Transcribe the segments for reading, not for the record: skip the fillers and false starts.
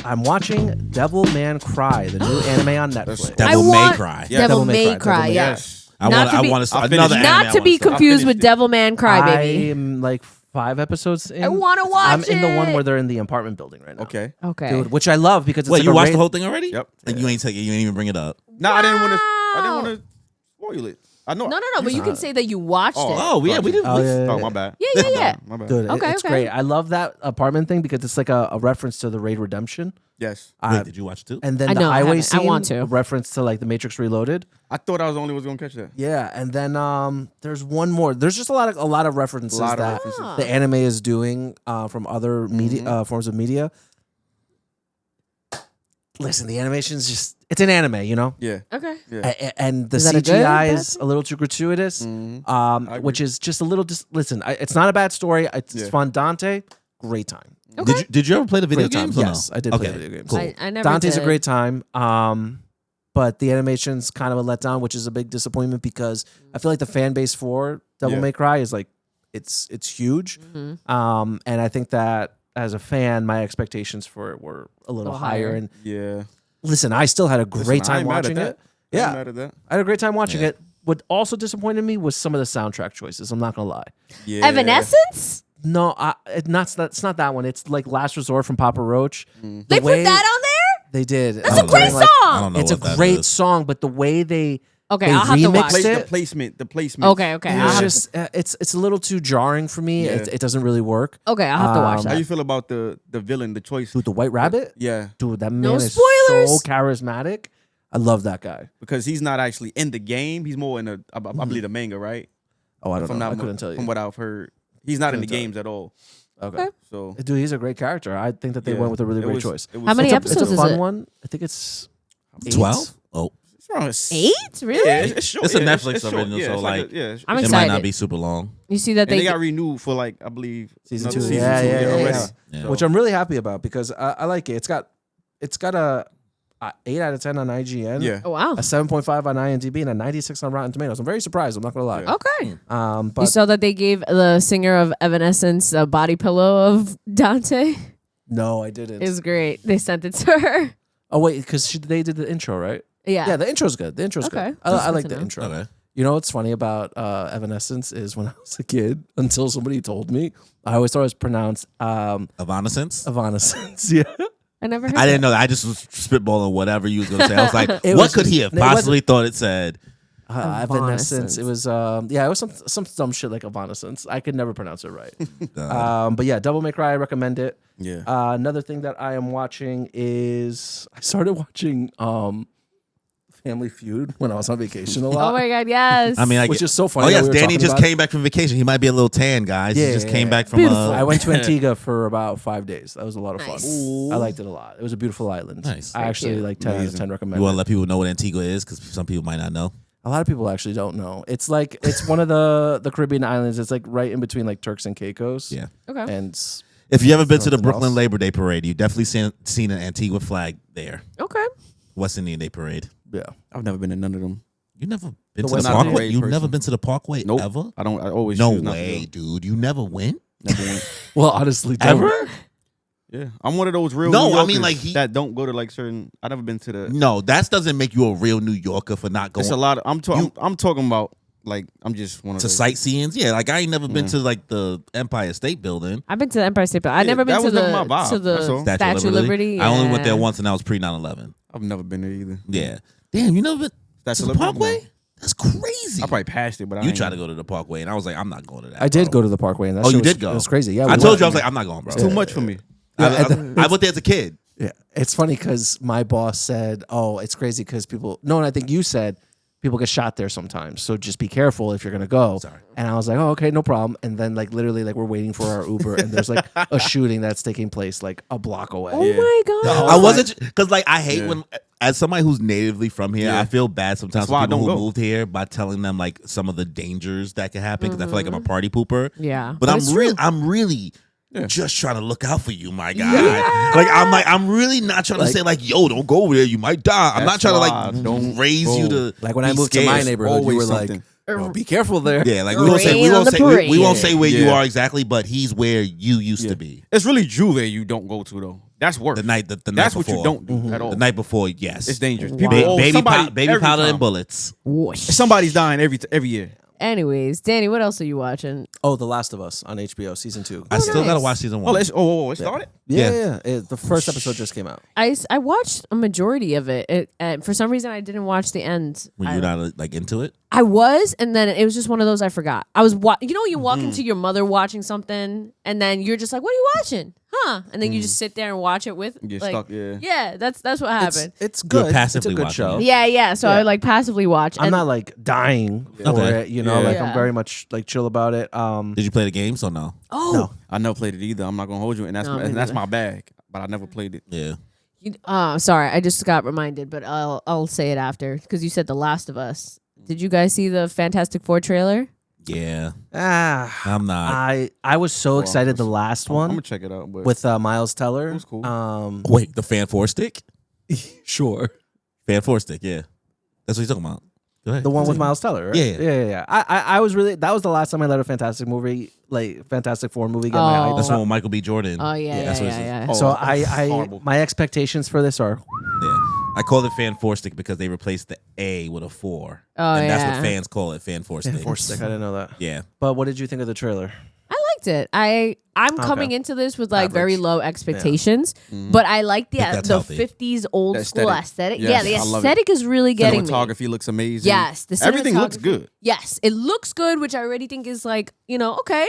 I'm watching Devil Man Cry, the new anime on Netflix. Devil May Cry. Yeah. Devil May Cry. Yes. I want to another anime. Not to be confused with Devil Man Cry, baby. I'm like 5 episodes in. I want to watch I'm it. in the one where they're in the apartment building right now. Okay. Dude, which I love because it's Wait, like you a watched the whole thing already? Yep. And you ain't even bring it up. No, I didn't want to spoil it. I know. No, but you can say that you watched it. Oh, yeah, we did. Oh, my bad. Yeah. My bad. Dude, Okay, it's great. I love that apartment thing because it's like a reference to the Raid Redemption. Yes. Wait, did you watch it too? And then I the know, I highway haven't. I scene, want to. a reference to like the Matrix Reloaded. I thought I was the only one who's gonna catch that. Yeah, and then there's one more. There's just a lot of references that the anime is doing from other media forms of media. Listen, the animation's just—it's an anime, you know. Yeah. Okay. Yeah. And the Is that a good, CGI bad is a little too gratuitous, agree. which is just a little. Listen, it's not a bad story. It's fun. Dante, great time. Okay. Did you ever play the video Great time. games? Or Yes, no? I did play video games. Cool. I never Dante's did. a great time. But the animation's kind of a letdown, which is a big disappointment because I feel like the fan base for Devil May Cry is like it's huge. And I think that as a fan, my expectations for it were a little higher. And listen, I still had a great time watching it. Yeah, I had a great time watching it. What also disappointed me was some of the soundtrack choices. I'm not gonna lie. Yeah. Evanescence? No, it's not that one. It's like Last Resort from Papa Roach. They put that on there? They did. That's a great song. I don't know It's a what that great is. song, but the way they Okay, they I'll have to watch remixed it. it. The placement. Okay. It's just it's a little too jarring for me. Yeah. It doesn't really work. Okay, I'll have to watch How that. you feel about the villain, the choice? Dude, the White Rabbit. Yeah, Dude, that man No is spoilers. so charismatic. I love that guy. because he's not actually in the game. He's more in the, I believe, the manga, right? Oh, I If don't I'm know. not I couldn't tell you. From what I've heard, he's not in the Couldn't tell games at all. Okay. So Dude, he's a great character. I think that they went with a really great choice. How many episodes It's a is fun it? one. I think it's 12? Oh. It's around 8? Really? Yeah, it's short. It's a Yeah, Netflix short. original, Yeah, so it's like, I'm it excited. might not be super long. You see that And they they got renewed for like I believe season another 2. Yeah. already. Yeah. Which I'm really happy about because I like it. It's got a 8 out of 10 on IGN. Yeah. Oh wow. A 7.5 on IMDb and a 96 on Rotten Tomatoes. I'm very surprised. I'm not gonna lie. Yeah. Okay. You But saw that they gave the singer of Evanescence a body pillow of Dante? no, I didn't. It was great. They sent it to her. Oh wait, because they did the intro, right? Yeah. Yeah, the intro's good. The intro's Okay. good. That's I good like to the know. intro. Okay. You know what's funny about Evanescence is when I was a kid, until somebody told me, I always thought it was pronounced Evanescence? Evanescence. Yeah. I never heard I didn't that. know that. I just was spitballing whatever you was going to say. I was like, It what was could just- he have it wasn't- possibly thought it said? Evanescence. It was it was some dumb shit like Evanescence. I could never pronounce it right. But yeah, Devil May Cry, I recommend it. Yeah. Another thing that I am watching is I started watching Family Feud when I was on vacation a lot. Oh my god, yes. I mean, which is so funny. Oh, that yes. we were Danny talking just about it. came back from vacation. He might be a little tan, guys. Yeah, he just yeah, came yeah. back from Beautiful. I went to Antigua for about 5 days. That was a lot of fun. Nice. I liked it a lot. It was a beautiful island. Nice. I actually cute. like 10 out of 10 recommend You want to it. let people know what Antigua is? Because some people might not know. A lot of people actually don't know. It's like it's one of the Caribbean islands. It's like right in between like Turks and Caicos. Yeah. Okay. And If you ever been to the Something Brooklyn else. Labor Day Parade, you've definitely seen an Antigua flag there. Okay. West Indian Day Parade. yeah. I've never been to none of them. You never been The to the West Parkway? Indian You've person. never been to the Parkway Nope. ever? I don't. I always No choose not to way, go. dude. You never went? Never went. Well, honestly, don't. Ever? Yeah, I'm one of those real. No, New I mean, Yorkers like, that don't go to like certain. I never been to the. No, that doesn't make you a real New Yorker for not going It's a lot. I'm talking about like I'm just one of to those. sightseeing. Yeah, like I ain't never been to like the Empire State Building. I've been to the Empire State Building. I've never been that to was never my vibe. the That's all. Statue of Liberty. I only went there Yeah. once, and that was pre 9/11. I've never been there either. Yeah. Damn, you never been Statue to of the Liberty? Parkway? No. That's crazy. I probably passed it, but I You ain't- tried to go to the Parkway, and I was like, I'm not going to that. I did bro. go to the Parkway, and that Oh, shit you did go? It was crazy. Yeah, I we told went. you, I was like, I'm not going, bro. It's too much for me. I went there as a kid. Yeah, it's funny because my boss said, "Oh, it's crazy because people." No, and I think you said people get shot there sometimes, so just be careful if you're gonna go. Sorry. And I was like, "Oh, okay, no problem." And then like literally like we're waiting for our Uber, and there's like a shooting that's taking place like a block away. Oh Yeah. my god. I wasn't because like I hate Yeah. when as somebody who's natively from here, Yeah. I feel bad sometimes That's why for I people who don't go. moved here by telling them like some of the dangers that can happen because I feel like I'm a party pooper. Yeah. But it's true. I'm really just trying to look out for you, my guy. Like I'm really not trying to say like, yo, don't go over there, you might die. I'm not That's trying to why I like don't raise you go. to Like when I be moved to scared. my neighborhood, you always were like, something. Well, be careful there. Yeah, like Rain on the we won't parade. say where you Yeah. are exactly, but he's where you used to be. It's really Juve you don't go to though. That's worse. The night That's before. what you don't do at all. The night before, yes. It's dangerous. Wow. People, Baby every powder time. and bullets. Whoosh. Somebody's dying every year. Anyways, Danny, what else are you watching? Oh, The Last of Us on HBO season 2. I still gotta nice. watch season Oh, 1. it started. Yeah. The first episode just came out. I watched a majority of it. For some reason, I didn't watch the end. Were you not like into it? I was, and then it was just one of those I forgot. I was, you walk into your mother watching something, and then you're just like, "What are you watching?" Huh? And then you just sit there and watch it with. Get like, stuck, yeah. Yeah, that's what happened. It's You're good. passively it's a good watching show. it. Yeah. So I Yeah. would like passively watch. I'm and not like dying for Okay. it, you know. Yeah. Like Yeah. I'm very much like chill about it. Did you play the games or no? Oh, No. I never played it either. I'm not gonna hold you, and that's No, me that's neither. my bag. But I never played it. Yeah. sorry, I just got reminded, but I'll say it after because you said The Last of Us. Did you guys see the Fantastic Four trailer? Yeah. I'm not. I was so excited the last I'm one gonna check it out. But with Miles Teller. It was cool. Wait, the Fan 4 stick? Sure. Fan 4 stick, yeah. That's what you're talking about. Go ahead. The one with Miles Teller, right? Yeah. Yeah. I was really, that was the last time I let a Fantastic Four movie get my hype. That's one with Michael B. Jordan. Oh yeah, That's what it's- yeah. Oh, So horrible. my expectations for this are Yeah. I call it Fan 4 stick because they replaced the A with a 4. Oh, and that's yeah. what fans call it, Fan 4 stick. Force Stick. I didn't know that. Yeah. But what did you think of the trailer? I liked it. I'm coming into this with like very Average. low expectations, but I like the that's the healthy. 50s old The school aesthetic. aesthetic. Yes, Yeah, the I love aesthetic is really getting me. Cinematography looks amazing. Yes, the everything looks cinematography- good. Yes, it looks good, which I already think is like, okay,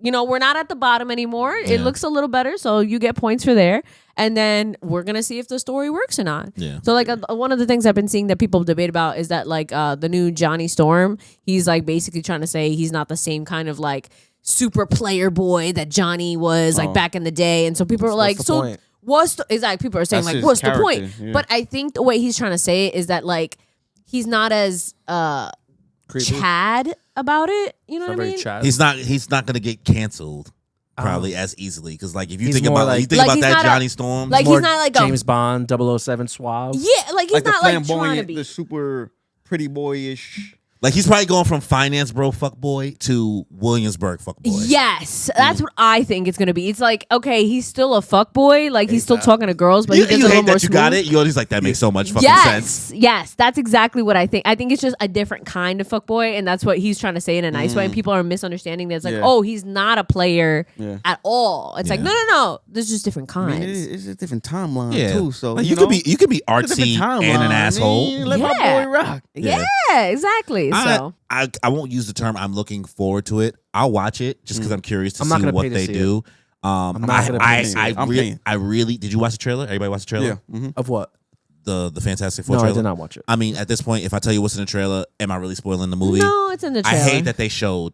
we're not at the bottom anymore. It Yeah. looks a little better, so you get points for there. And then we're gonna see if the story works or not. Yeah. So like one of the things I've been seeing that people debate about is that like the new Johnny Storm, he's like basically trying to say he's not the same kind of like super player boy that Johnny was like back in the day. And so people are like, the so point? what's the, exactly people are saying That's like, his what's the point? character, yeah. But I think the way he's trying to say it is that like he's not as Chad about it. You know what I Very mean? chat. He's not going to get canceled probably as easily because like if you He's think more about like- you think Like, about he's that not a- Johnny Storm, like More he's not like James Bond 007 suave. yeah, like he's Like the not like trying to flamboyant, be. the super pretty boyish. like he's probably going from finance bro fuckboy to Williamsburg fuckboy. Yes, that's what I think it's gonna be. It's like, okay, he's still a fuckboy, like he's still talking to girls, but You, he does you a little hate more that you got smooth. it. You're always like that makes so much fucking sense. Yes, that's exactly what I think. I think it's just a different kind of fuckboy, and that's what he's trying to say in a nice way. And people are misunderstanding that it's like, Yeah. oh, he's not a player Yeah. at all. It's like, Yeah. no, there's just different I kinds. mean, it's a different timeline Yeah, too. So like, you you could be it's a different artsy timeline. and an asshole. Man, let Yeah. my boy rock. yeah, exactly. So I won't use the term I'm looking forward to it. I'll watch it just because I'm curious to I'm not see gonna what pay to they see do. I'm not gonna pay to see it. I'm paying. I really did you watch the trailer? Everybody watch the trailer? Yeah. Mm-hmm. Of what? The Fantastic Four No, I trailer? did not watch it. I mean, at this point, if I tell you what's in the trailer, am I really spoiling the movie? no, it's in the I trailer. hate that they showed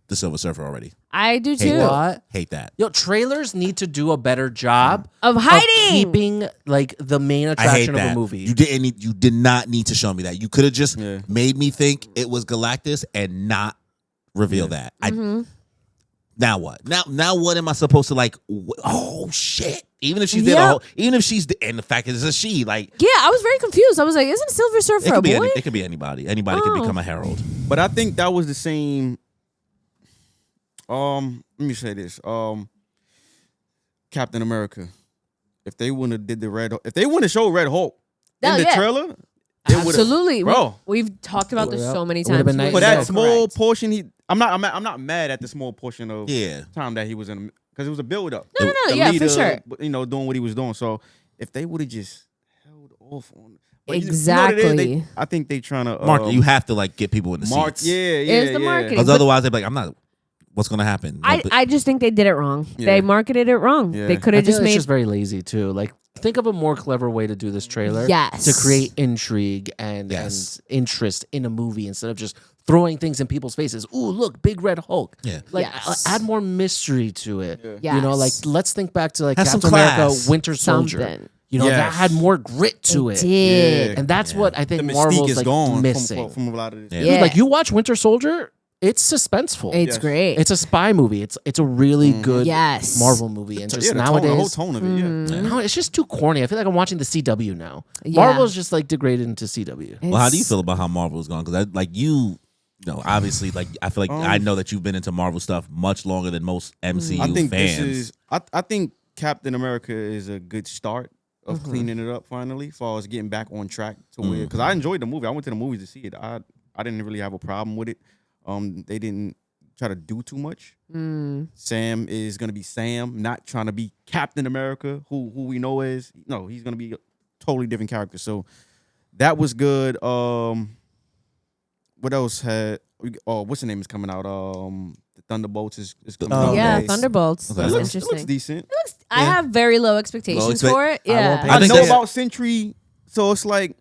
the Silver Surfer already. I do Hate too. that. What? Hate that. Yo, trailers need to do a better job Of hiding. keeping like the main I hate attraction of that. a movie. You did not need to show me that. You could have just Yeah. made me think it was Galactus and not reveal that. Now what? Now what am I supposed to like? Oh shit! Even if she's there, Yeah. even if she's and the fact is it's a she. Like Yeah, I was very confused. I was like, isn't Silver it Surfer a could be boy? it could be anybody. Anybody can Oh. become a herald. But I think that was the same. Let me say this. Captain America. If they wouldn't have did the if they wouldn't have showed Red Hulk Oh, in the yeah. trailer, it would've- Absolutely, bro. We've talked about this Yep. so many It would've times. been nice. For Yeah, that small correct. portion, I'm not mad at the small portion of Yeah. time that he was in because it was a build up. No, yeah, for sure. Doing what he was doing. So if they would have just held off on but Exactly. You know what it is? I think they trying to Mark, you have to like get people in the mark. seats. Yeah, It's the marketing. Because But- otherwise they're like, I'm not. What's gonna happen? I just think they did it wrong. Yeah. They marketed it wrong. Yeah. They could I have feel just it's made just very lazy too. Like, think of a more clever way to do this trailer. Yes. To create intrigue and interest in a movie instead of just throwing things in people's faces. Ooh, look, big red Hulk. Yeah. Like, Yes. add more mystery to it. Yes. You know, like let's think back to like Have some Captain America, class. Winter Soldier. Something. You know, that Yes. had more grit to it. Did. Yeah. And that's what I the think mystique Marvel's is like gone missing. from a lot of this. Yeah. Dude, Yeah. like you watch Winter Soldier, it's suspenseful. It's Yes. great. It's a spy movie. It's a really good Yes. Marvel movie. And So, just yeah, the whole nowadays, tone of it. Yeah. no, it's just too corny. I feel like I'm watching the CW now. Yeah. Marvel's just like degraded into CW. Well, how do you It's- feel about how Marvel is going? Because like you obviously, like I feel like I know that you've been into Marvel stuff much longer than most MCU I think fans. this is. I think Captain America is a good start of cleaning it up finally, as far as getting back on track to where. Because I enjoyed the movie. I went to the movies to see it. I didn't really have a problem with it. They didn't try to do too much. Sam is gonna be Sam, not trying to be Captain America, who we know is. No, he's gonna be a totally different character. So that was good. What else had? What's the name is coming out? The Thunderbolts is coming out. Yeah, next. Thunderbolts. Okay. That's It interesting. looks decent. I have very low expectations for it. Yeah, pay I think know that's- about Sentry, so it's like,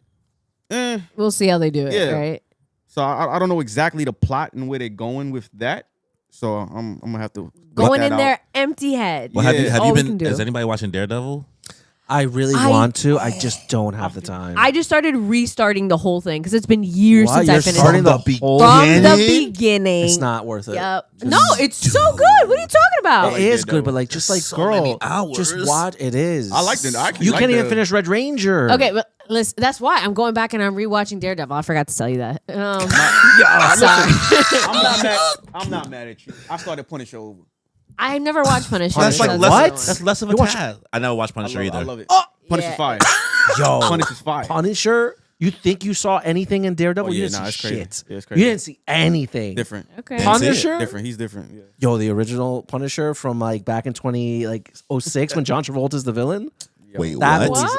we'll see how they do it. Yeah. Right. So I don't know exactly the plot and where they're going with that. So I'm gonna have to Going work in that there out. empty head. Well, have you Yeah. have All you we been? can do. Is anybody watching Daredevil? I really want to. I just don't have the time. I just started restarting the whole thing because it's been years What? since You're I finished starting it. the whole From beginning? the beginning. It's not worth it. Yep. No, it's so good. What are you talking about? It is good, but like, just like, so many girl, hours. just watch. It is. I liked it. I actually You liked can't even the- finish Red Ranger. Okay, but listen, that's why I'm going back and I'm rewatching Daredevil. I forgot to tell you that. Sorry. I'm not mad at you. I started Punisher over. I never watched Punisher. That's like so less. What? That's less of a You watch- task. I never watched Punisher I either. love it. Oh! Punisher's Yeah. fire. Yo, Punisher's fire. Punisher. You think you saw anything in Daredevil? Oh, yeah, you didn't nah, see it's crazy. shit. Yeah, it's crazy. You didn't see anything. Different. Okay. Didn't see it. Punisher. Different. He's different. Yeah. Yo, the original Punisher from like back in 2006 when John Travolta's the villain. Wait, That what? was- What?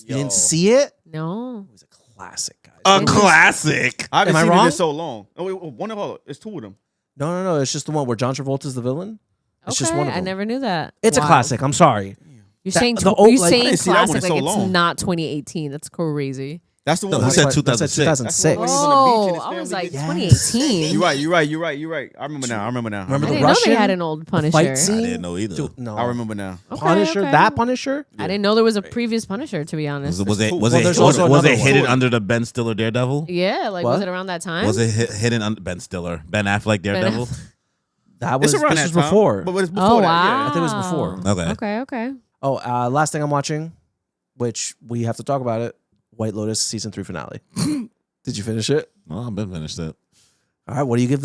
You didn't see it? No. It was a classic, guys. A classic. I haven't Am I seen it wrong? in so long. Oh, wait, one of all. It's two of them. No. It's just the one where John Travolta's the villain. It's just Okay, one of I them. never knew that. It's a Wow. classic. I'm sorry. You're That- saying the old, you're like- I saying didn't see that one classic in like so it's long. not 2018. That's crazy. That's the one. No, he with- said That's 2006. 2006. When he's on the beach and Oh, his I was family like gets- 2018. You're right. I remember now. Remember I the didn't know Russian? they had an old Punisher. Fight scene? I didn't know either. Dude, no. I remember now. Okay, Punisher, okay. that Punisher? I didn't know there was a previous Punisher, to be honest. Was it? cool. Was Well, it? there's Was, also was it another one. hidden under the Ben Stiller Daredevil? Yeah, like What? was it around that time? Was it hidden under Ben Stiller, Ben Affleck Daredevil? That was, It's around this that was time, before. but it's before Oh that. wow! Yeah. I think it was before. Okay. Okay. Oh, last thing I'm watching, which we have to talk about it, White Lotus season 3 finale. Did you finish it? Well, I've been finished it. All right, what do you give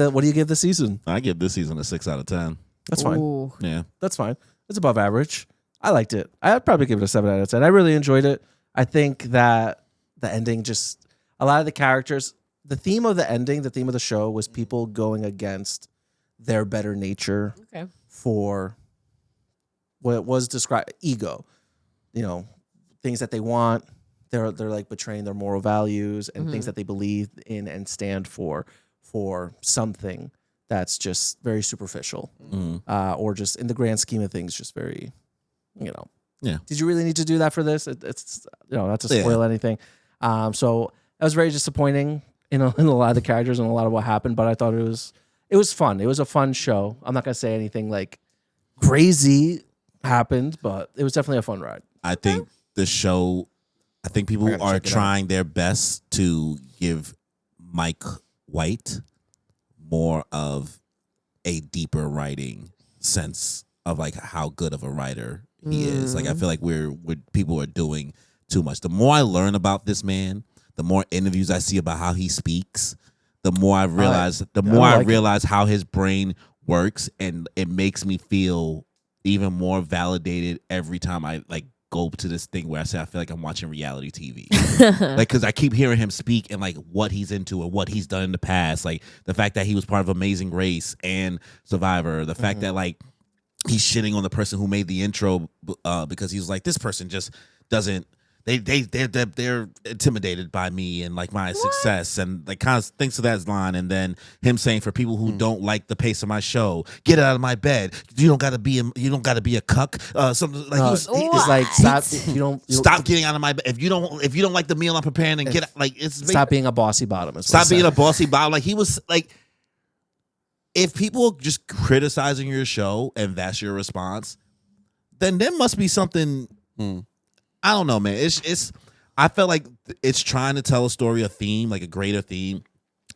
the season? I give this season a 6 out of 10. That's fine. Ooh. Yeah. That's fine. It's above average. I liked it. I'd probably give it a 7 out of 10. I really enjoyed it. I think that the ending just a lot of the characters, the theme of the ending, the theme of the show was people going against their better nature Okay. for what was described ego. You know, things that they want. They're like betraying their moral values and things that they believe in and stand for something that's just very superficial, or just in the grand scheme of things, just very, Yeah. Did you really need to do that for this? It's not to Yeah. spoil anything. So that was very disappointing in a lot of the characters and a lot of what happened. But I thought it was fun. It was a fun show. I'm not gonna say anything like crazy happened, but it was definitely a fun ride. I think the show, I think people gotta are check it out. trying their best to give Mike White more of a deeper writing sense of like how good of a writer he is. Like I feel like we're people are doing too much. The more I learn about this man, the more interviews I see about how he speaks, the more I realize like it. realize how his brain works, and it makes me feel even more validated every time I like go to this thing where I say I feel like I'm watching reality TV. Like, because I keep hearing him speak and like what he's into and what he's done in the past. Like the fact that he was part of Amazing Race and Survivor. The fact that like he's shitting on the person who made the intro because he was like, this person just doesn't. They're intimidated by me and like my success and like kind of things to that line. And then him saying, for people who don't like the pace of my show, get out of my bed. You don't got to be a cuck. Something like It's like stop. You don't stop getting out of my bed. If you don't like the meal I'm preparing, and get like it's stop being a bossy bottom. is what stop he being said. a bossy bottom. Like he was like, if people are just criticizing your show and that's your response, then there must be something. I don't know, man. It's. I felt like it's trying to tell a story, a theme, like a greater theme,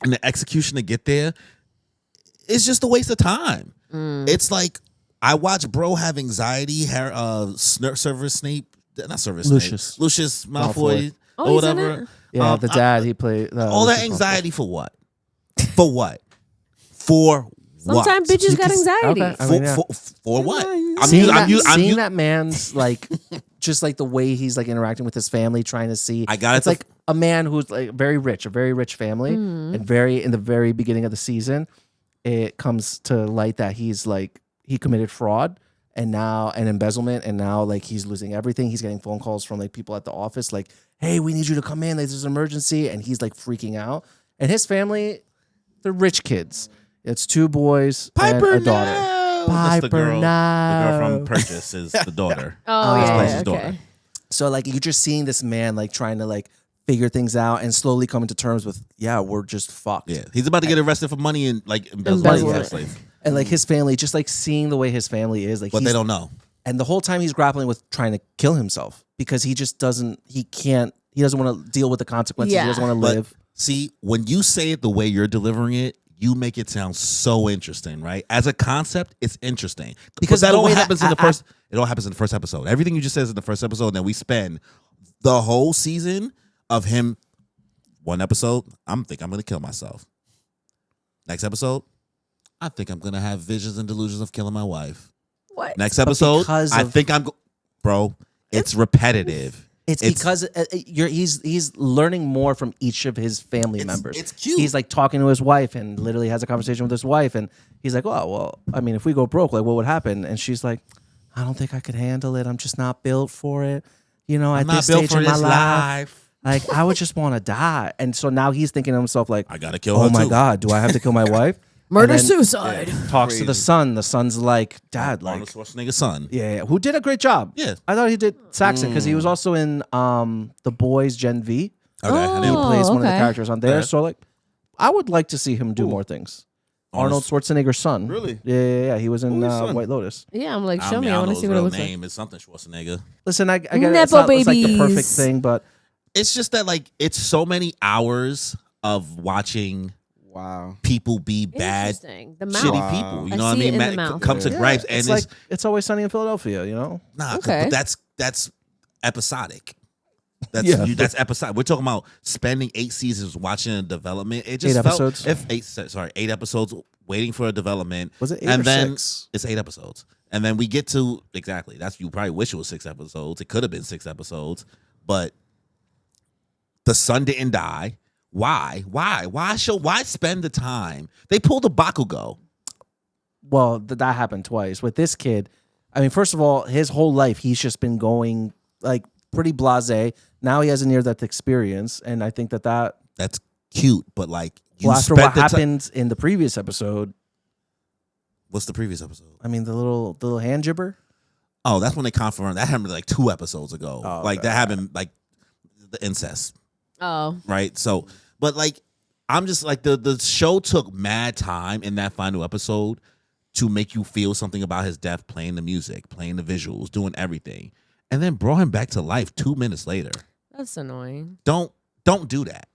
and the execution to get there is just a waste of time. It's like I watch bro have anxiety. Severus Snape, not Severus Lucius. Snape, Lucius Malfoy, Malfoy. Oh, or he's in whatever. it? Yeah, the dad he played. All that anxiety for what? For what? For what? Sometimes bitches got anxiety. Okay. I mean, yeah. For what? Seeing that man's like, just like the way he's like interacting with his family, trying to see. It's like a man who's like very rich, a very rich family, and in the very beginning of the season, it comes to light that he's like he committed fraud and embezzlement, and now like he's losing everything. He's getting phone calls from like people at the office, like, "Hey, we need you to come in. Like, there's an emergency," and he's like freaking out. And his family, they're rich kids. It's 2 boys and a daughter. No. Piper, the girl no. from Purchase is the daughter. Oh, This yeah, place's okay. daughter. So like you're just seeing this man like trying to like figure things out and slowly coming to terms with, yeah, we're just fucked. Yeah, he's about to get arrested for money and like embezzlement. Embezzlement. And like his family, just like seeing the way his family is, like, But they don't know. And the whole time he's grappling with trying to kill himself because he just doesn't want to deal with the consequences. Yeah. He doesn't want to live. See, when you say it the way you're delivering it, you make it sound so interesting, right? As a concept, it's interesting because that all happens in the first. It all happens in the first episode. Everything you just says in the first episode, and then we spend the whole season of him. One episode, I'm gonna kill myself. Next episode, I think I'm gonna have visions and delusions of killing my wife. What? Next episode, bro. It's repetitive. It's because he's learning more from each of his family members. It's cute. He's like talking to his wife and literally has a conversation with his wife, and he's like, "Oh, well, I mean, if we go broke, like, what would happen?" And she's like, "I don't think I could handle it. I'm just not built for it. You know, at this stage in my life, like, I would just want to die." And so now he's thinking to himself, like, I gotta kill her. Oh my too. God, do I have to kill my wife? Murder And then suicide. Talks to the son. The son's like, "Dad, like, Arnold Schwarzenegger's son. yeah, who did a great job. Yeah. I thought he did Saxon because he was also in The Boys Gen V. Okay, I He knew. plays one of the okay. characters on there. Yeah. So like, I would like to see him do more things. Arnold Schwarzenegger's son. Really? Yeah. He was in Who's his son? White Lotus. Yeah, I'm like, show me. I I want don't to know see his what it real looks like. name. It's something Schwarzenegger. Listen, I get it. It's Nepo not it's like the perfect babies. thing, but It's just that like it's so many hours of watching Wow. people be bad, Interesting. The mouth. shitty Wow. people. You I know what I see it mean? in the mouth. Come to Yeah. gripes, and it's like It's Always Sunny in Philadelphia. You know, nah. Okay. But that's episodic. That's Yeah. that's episodic. We're talking about spending 8 seasons watching a development. It just 8 felt episodes? 8 episodes waiting for a development. Was it 8 and or then 6? It's 8 episodes, and then we get to exactly. That's you probably wish it was 6 episodes. It could have been 6 episodes, but the son didn't die. Why? Why spend the time? They pulled a Bakugo. Well, that happened twice with this kid. I mean, first of all, his whole life he's just been going like pretty blasé. Now he has a near-death experience, and I think that That's cute, but like you well, after spent what the happened in the previous episode, What's the previous episode? I mean, the little hand jibber. Oh, that's when they confirmed that happened like 2 episodes ago. Oh, like okay. that happened like the incest, Oh. right? So, but like I'm just like the show took mad time in that final episode to make you feel something about his death, playing the music, playing the visuals, doing everything, and then brought him back to life 2 minutes later. That's annoying. Don't do that.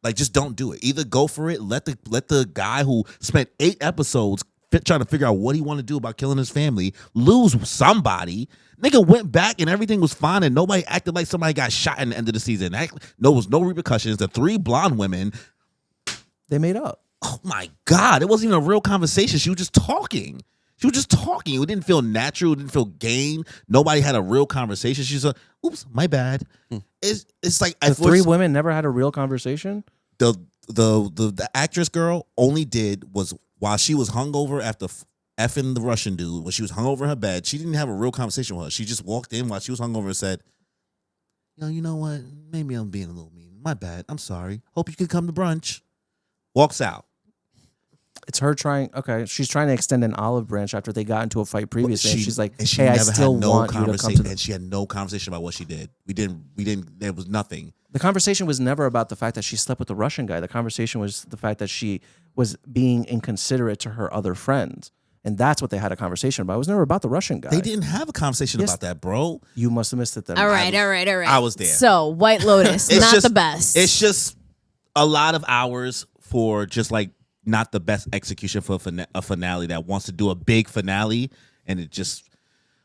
Like, just don't do it. Either go for it. Let the guy who spent 8 episodes trying to figure out what he wanted to do about killing his family lose somebody. Nigga went back and everything was fine, and nobody acted like somebody got shot in the end of the season. There was no repercussions. The 3 blonde women, They made up. oh my God, it wasn't even a real conversation. She was just talking. It didn't feel natural. It didn't feel game. Nobody had a real conversation. She's like, oops, my bad. It's like The 3 women never had a real conversation. the actress girl only did was while she was hungover after effing the Russian dude, when she was hungover in her bed, she didn't have a real conversation with her. She just walked in while she was hungover and said, you know what? Maybe I'm being a little mean. My bad. I'm sorry. Hope you could come to brunch. Walks out. It's her trying. Okay, she's trying to extend an olive branch after they got into a fight previously. And she's like, and she "Hey, I never still had no want you to come to." conversation, The-. and she had no conversation about what she did. We didn't. There was nothing. The conversation was never about the fact that she slept with the Russian guy. The conversation was the fact that she was being inconsiderate to her other friends. And that's what they had a conversation about. It was never about the Russian guy. They didn't have a conversation Yes. about that, bro. You must have missed it then. All right. I was there. So, White Lotus, It's not just- the best. It's just a lot of hours for just like not the best execution for a finale that wants to do a big finale, and it just,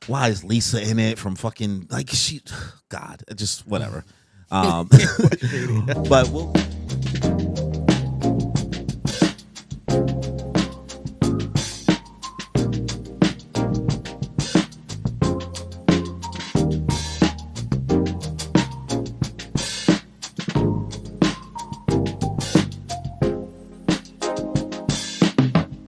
why is Lisa in it from fucking like God, it just whatever. But we'll